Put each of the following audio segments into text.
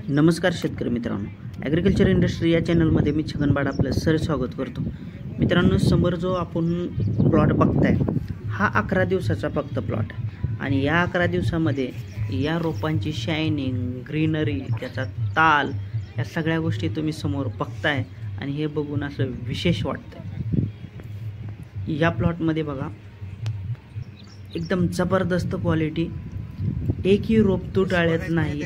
नमस्कार शेतकरी मित्रांनो, ॲग्रिकल्चर इंडस्ट्री या चॅनलमध्ये मी छगन आपलं स्वागत करतो। मित्रांनो, समोर जो आपण प्लॉट बघताय हा 11 दिवसाचा फक्त प्लॉट आहे आणि या 11 दिवसामध्ये या रोपांची शायनिंग, ग्रीनरी, त्याचा ताल, या सगळ्या गोष्टी तुम्ही समोर बघताय आणि हे बघून असं विशेष वाटतंय। या प्लॉटमध्ये बघा एकदम जबरदस्त क्वालिटी, एकही रोप तुटाळत नाही,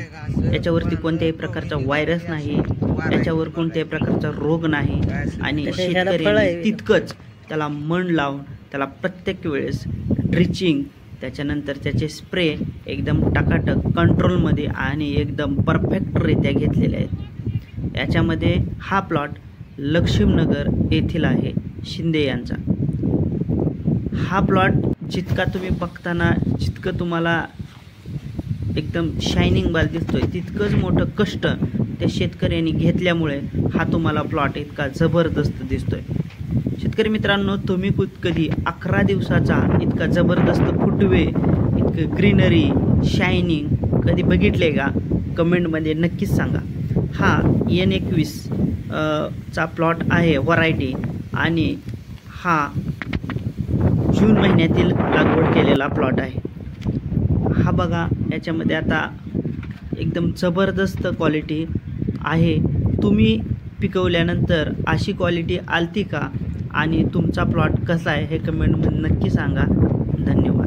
याच्यावरती कोणत्याही प्रकारचा व्हायरस नाही, याच्यावर कोणत्याही प्रकारचा रोग नाही आणि शेतकऱ्यांनी तितकंच त्याला मन लावून त्याला प्रत्येक वेळेस ड्रिचिंग, त्याच्यानंतर त्याचे स्प्रे एकदम टकाटक कंट्रोलमध्ये आणि एकदम परफेक्टरित्या घेतलेले आहेत। याच्यामध्ये हा प्लॉट लक्ष्मीनगर येथील आहे, शिंदे यांचा। हा प्लॉट जितका तुम्ही बघताना जितकं तुम्हाला एकदम शायनिंग बाल दिसतोय, तितकंच मोठं कष्ट त्या शेतकऱ्यांनी घेतल्यामुळे हा तुम्हाला प्लॉट इतका जबरदस्त दिसतोय। शेतकरी मित्रांनो, तुम्ही कधी 11 दिवसाचा इतका जबरदस्त फुटवे, इतकं ग्रीनरी, शायनिंग कधी बघितले का? कमेंटमध्ये नक्कीच सांगा। हा N21 चा प्लॉट आहे, व्हरायटी, आणि हा जून महिन्यातील लागवड केलेला प्लॉट आहे। हा बघा, याच्यामध्ये आता एकदम जबरदस्त क्वालिटी आहे। तुम्ही पिकवल्यानंतर अशी क्वालिटी आलती का आणि तुमचा प्लॉट कसा आहे हे कमेंटमध्ये नक्की सांगा। धन्यवाद।